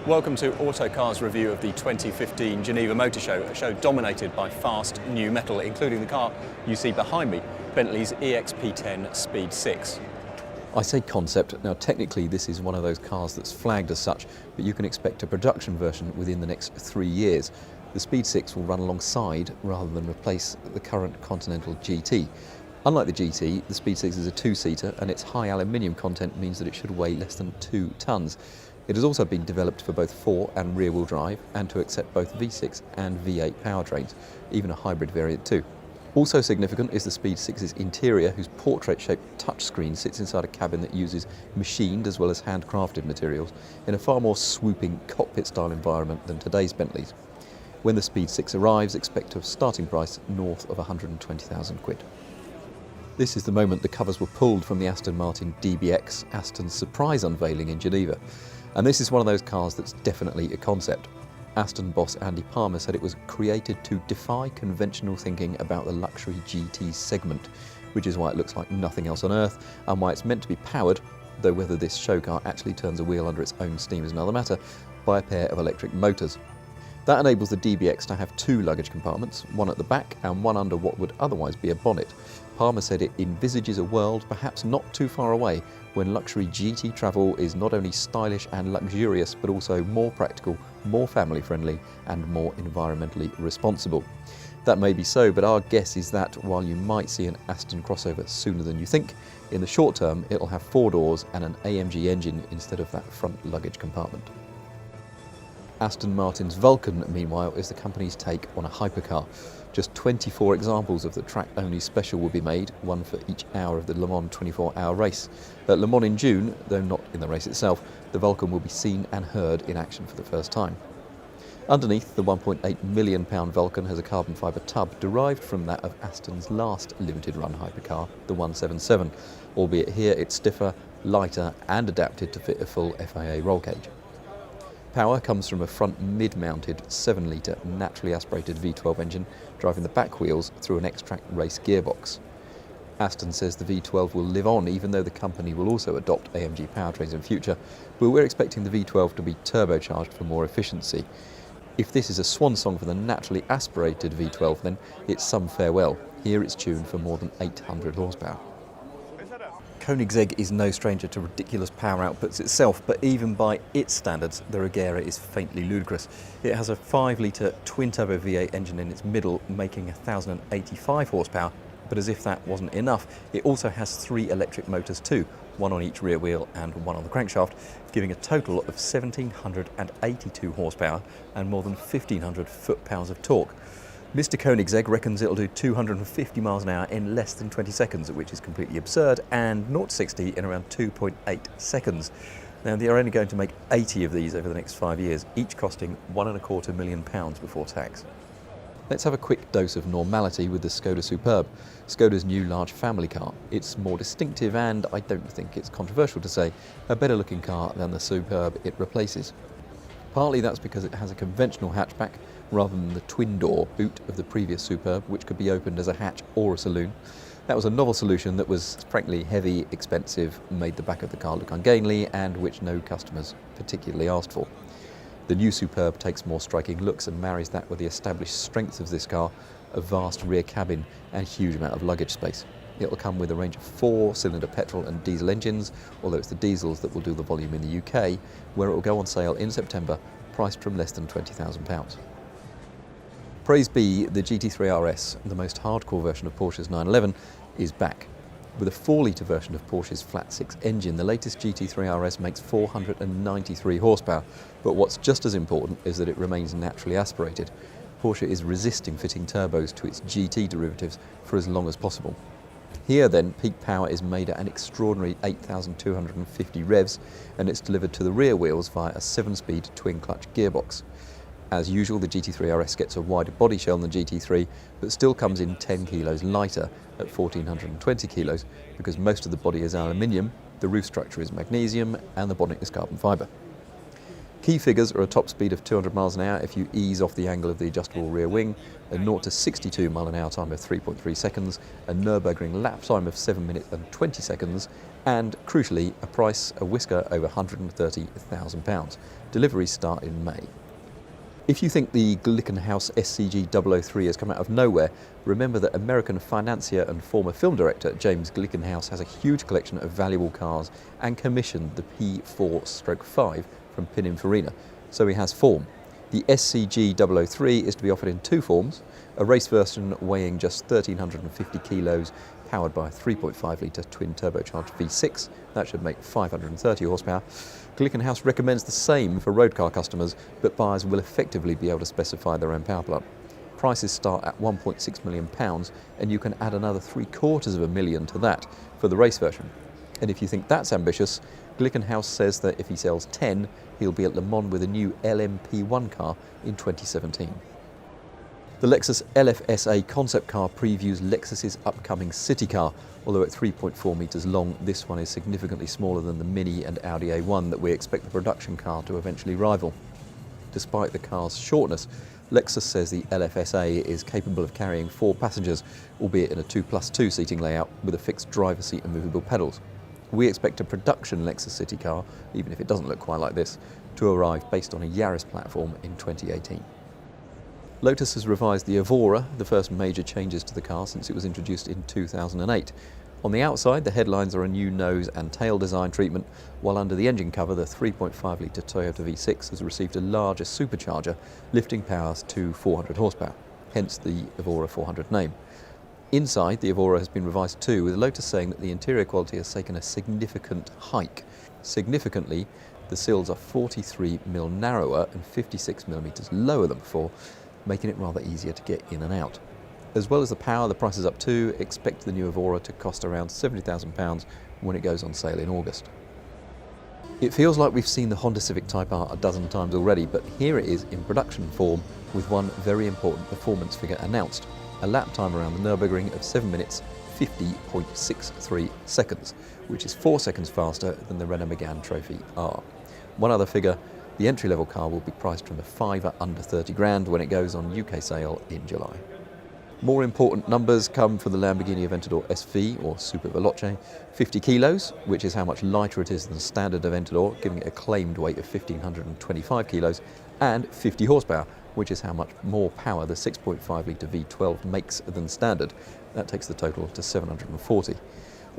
Welcome to Autocar's review of the 2015 Geneva Motor Show, a show dominated by fast new metal, including the car you see behind me, Bentley's EXP10 Speed 6. I say concept. Now technically this is one of those cars that's flagged as such, but you can expect a production version within the next 3 years. The Speed 6 will run alongside rather than replace the current Continental GT. Unlike the GT, the Speed 6 is a two-seater and its high aluminium content means that it should weigh less than 2 tonnes. It has also been developed for both fore and rear-wheel drive and to accept both V6 and V8 powertrains, even a hybrid variant too. Also significant is the Speed 6's interior, whose portrait-shaped touchscreen sits inside a cabin that uses machined as well as handcrafted materials in a far more swooping cockpit-style environment than today's Bentleys. When the Speed 6 arrives, expect a starting price north of 120,000 quid. This is the moment the covers were pulled from the Aston Martin DBX, Aston's surprise unveiling in Geneva. And this is one of those cars that's definitely a concept. Aston boss Andy Palmer said it was created to defy conventional thinking about the luxury GT segment, which is why it looks like nothing else on earth and why it's meant to be powered, though whether this show car actually turns a wheel under its own steam is another matter, by a pair of electric motors. That enables the DBX to have 2 luggage compartments, one at the back and one under what would otherwise be a bonnet. Palmer said it envisages a world perhaps not too far away when luxury GT travel is not only stylish and luxurious but also more practical, more family friendly and more environmentally responsible. That may be so, but our guess is that while you might see an Aston crossover sooner than you think, in the short term it'll have 4 doors and an AMG engine instead of that front luggage compartment. Aston Martin's Vulcan, meanwhile, is the company's take on a hypercar. Just 24 examples of the track-only special will be made, one for each hour of the Le Mans 24-hour race. At Le Mans in June, though not in the race itself, the Vulcan will be seen and heard in action for the first time. Underneath, the £1.8 million Vulcan has a carbon fibre tub derived from that of Aston's last limited-run hypercar, the 177, albeit here it's stiffer, lighter and adapted to fit a full FIA roll cage. Power comes from a front mid-mounted 7-litre naturally aspirated V12 engine driving the back wheels through an X-Track race gearbox. Aston says the V12 will live on even though the company will also adopt AMG powertrains in future, but we're expecting the V12 to be turbocharged for more efficiency. If this is a swan song for the naturally aspirated V12 then it's some farewell. Here it's tuned for more than 800 horsepower. Koenigsegg is no stranger to ridiculous power outputs itself, but even by its standards, the Regera is faintly ludicrous. It has a 5-litre twin-turbo V8 engine in its middle, making 1,085 horsepower, but as if that wasn't enough, it also has 3 electric motors too, one on each rear wheel and one on the crankshaft, giving a total of 1,782 horsepower and more than 1,500 foot-pounds of torque. Mr. Koenigsegg reckons it'll do 250 miles an hour in less than 20 seconds, which is completely absurd, and 0-60 in around 2.8 seconds. Now, they are only going to make 80 of these over the next 5 years, each costing £1.25 million before tax. Let's have a quick dose of normality with the Skoda Superb, Skoda's new large family car. It's more distinctive and, I don't think it's controversial to say, a better looking car than the Superb it replaces. Partly that's because it has a conventional hatchback rather than the twin-door boot of the previous Superb, which could be opened as a hatch or a saloon. That was a novel solution that was frankly heavy, expensive, made the back of the car look ungainly, and which no customers particularly asked for. The new Superb takes more striking looks and marries that with the established strengths of this car, a vast rear cabin and huge amount of luggage space. It'll come with a range of 4-cylinder petrol and diesel engines, although it's the diesels that will do the volume in the UK, where it will go on sale in September, priced from less than £20,000. Praise be, the GT3 RS, the most hardcore version of Porsche's 911, is back. With a 4-litre version of Porsche's flat-six engine, the latest GT3 RS makes 493 horsepower, but what's just as important is that it remains naturally aspirated. Porsche is resisting fitting turbos to its GT derivatives for as long as possible. Here then, peak power is made at an extraordinary 8,250 revs, and it's delivered to the rear wheels via a 7-speed twin-clutch gearbox. As usual, the GT3 RS gets a wider body shell than the GT3, but still comes in 10 kilos lighter at 1,420 kilos, because most of the body is aluminium, the roof structure is magnesium, and the bonnet is carbon fibre. Key figures are a top speed of 200 miles an hour if you ease off the angle of the adjustable rear wing, a 0 to 62 mile an hour time of 3.3 seconds, a Nürburgring lap time of 7 minutes and 20 seconds, and crucially, a price a whisker over £130,000. Deliveries start in May. If you think the Glickenhaus SCG 003 has come out of nowhere, remember that American financier and former film director James Glickenhaus has a huge collection of valuable cars and commissioned the P4/5 from Pininfarina, so he has form. The SCG 003 is to be offered in two forms, a race version weighing just 1,350 kilos, powered by a 3.5 litre twin turbocharged V6, that should make 530 horsepower. Glickenhaus recommends the same for road car customers, but buyers will effectively be able to specify their own power plant. Prices start at £1.6 million, and you can add another £750,000 to that for the race version. And if you think that's ambitious, Glickenhaus says that if he sells 10, he'll be at Le Mans with a new LMP1 car in 2017. The Lexus LFSA concept car previews Lexus's upcoming city car. Although at 3.4 metres long, this one is significantly smaller than the Mini and Audi A1 that we expect the production car to eventually rival. Despite the car's shortness, Lexus says the LFSA is capable of carrying 4 passengers, albeit in a 2+2 seating layout with a fixed driver seat and movable pedals. We expect a production Lexus city car, even if it doesn't look quite like this, to arrive based on a Yaris platform in 2018. Lotus has revised the Evora, the first major changes to the car since it was introduced in 2008. On the outside, the headlines are a new nose and tail design treatment, while under the engine cover, the 3.5 litre Toyota V6 has received a larger supercharger, lifting powers to 400 horsepower, hence the Evora 400 name. Inside, the Evora has been revised too, with Lotus saying that the interior quality has taken a significant hike. Significantly, the sills are 43mm narrower and 56mm lower than before, making it rather easier to get in and out. As well as the power, the price is up too. Expect the new Evora to cost around £70,000 when it goes on sale in August. It feels like we've seen the Honda Civic Type R a dozen times already, but here it is in production form with one very important performance figure announced. A lap time around the Nürburgring of 7 minutes 50.63 seconds, which is 4 seconds faster than the Renault Megane Trophy R. One other figure, the entry-level car will be priced from a fiver under 30 grand when it goes on UK sale in July. More important numbers come for the Lamborghini Aventador SV, or Super Veloce, 50 kilos, which is how much lighter it is than standard Aventador, giving it a claimed weight of 1,525 kilos, and 50 horsepower, which is how much more power the 6.5 litre V12 makes than standard. That takes the total to 740.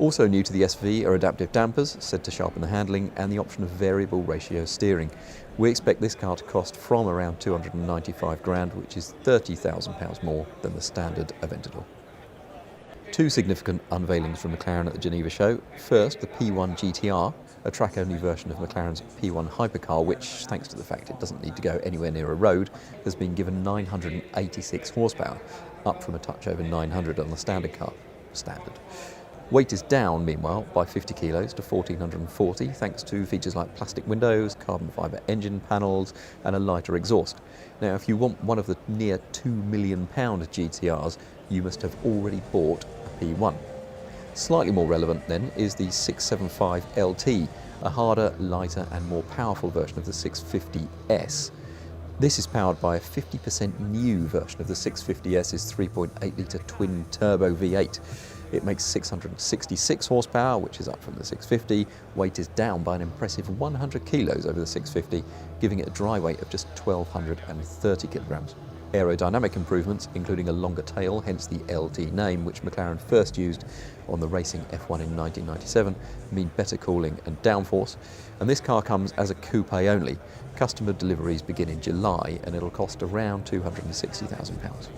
Also new to the SV are adaptive dampers, said to sharpen the handling, and the option of variable ratio steering. We expect this car to cost from around 295 grand, which is £30,000 more than the standard Aventador. Two significant unveilings from McLaren at the Geneva show. First, the P1 GTR, a track-only version of McLaren's P1 hypercar, which, thanks to the fact it doesn't need to go anywhere near a road, has been given 986 horsepower, up from a touch over 900 on the standard car. Standard. Weight is down, meanwhile, by 50 kilos to 1,440, thanks to features like plastic windows, carbon fibre engine panels, and a lighter exhaust. Now, if you want one of the near £2 million GTRs, you must have already bought a P1. Slightly more relevant, then, is the 675 LT, a harder, lighter, and more powerful version of the 650S. This is powered by a 50% new version of the 650S's 3.8 litre twin turbo V8. It makes 666 horsepower, which is up from the 650. Weight is down by an impressive 100 kilos over the 650, giving it a dry weight of just 1,230 kilograms. Aerodynamic improvements, including a longer tail, hence the LT name, which McLaren first used on the racing F1 in 1997, mean better cooling and downforce. And this car comes as a coupe only. Customer deliveries begin in July, and it'll cost around £260,000.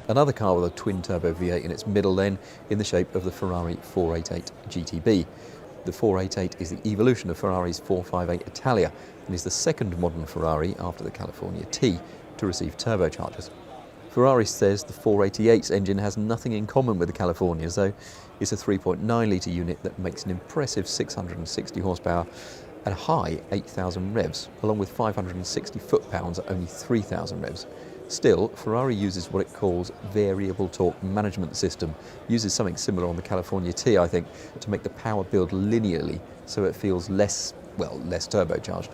Another car with a twin-turbo V8 in its middle then, in the shape of the Ferrari 488 GTB. The 488 is the evolution of Ferrari's 458 Italia and is the second modern Ferrari after the California T to receive turbochargers. Ferrari says the 488's engine has nothing in common with the California's, though. It's a 3.9 litre unit that makes an impressive 660 horsepower at a high 8,000 revs, along with 560 foot-pounds at only 3,000 revs. Still, Ferrari uses what it calls variable torque management system, uses something similar on the California T, I think, to make the power build linearly so it feels less turbocharged.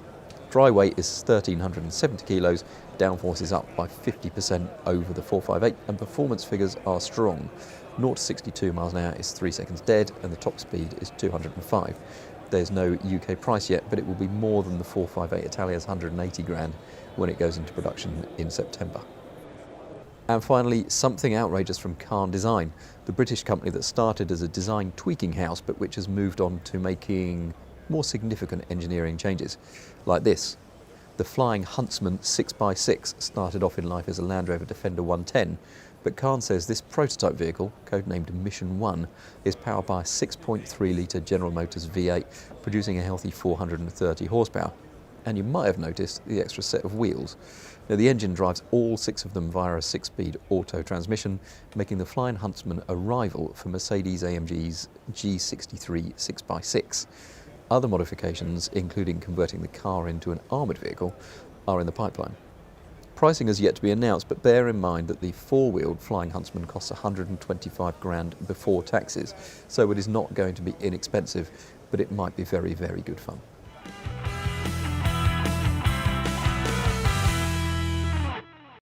Dry weight is 1,370 kilos, downforce is up by 50% over the 458, and performance figures are strong. 0 to 62 miles an hour is 3 seconds dead, and the top speed is 205. There's no UK price yet, but it will be more than the 458 Italia's 180 grand when it goes into production in September. And finally, something outrageous from Car Design, the British company that started as a design tweaking house, but which has moved on to making more significant engineering changes, like this. The Flying Huntsman 6x6 started off in life as a Land Rover Defender 110, but Kahn says this prototype vehicle, codenamed Mission 1, is powered by a 6.3 litre General Motors V8, producing a healthy 430 horsepower. And you might have noticed the extra set of wheels. Now, the engine drives all 6 of them via a 6-speed auto transmission, making the Flying Huntsman a rival for Mercedes-AMG's G63 6x6. Other modifications, including converting the car into an armoured vehicle, are in the pipeline. Pricing has yet to be announced, but bear in mind that the 4-wheeled Flying Huntsman costs 125 grand before taxes, so it is not going to be inexpensive, but it might be very, very good fun.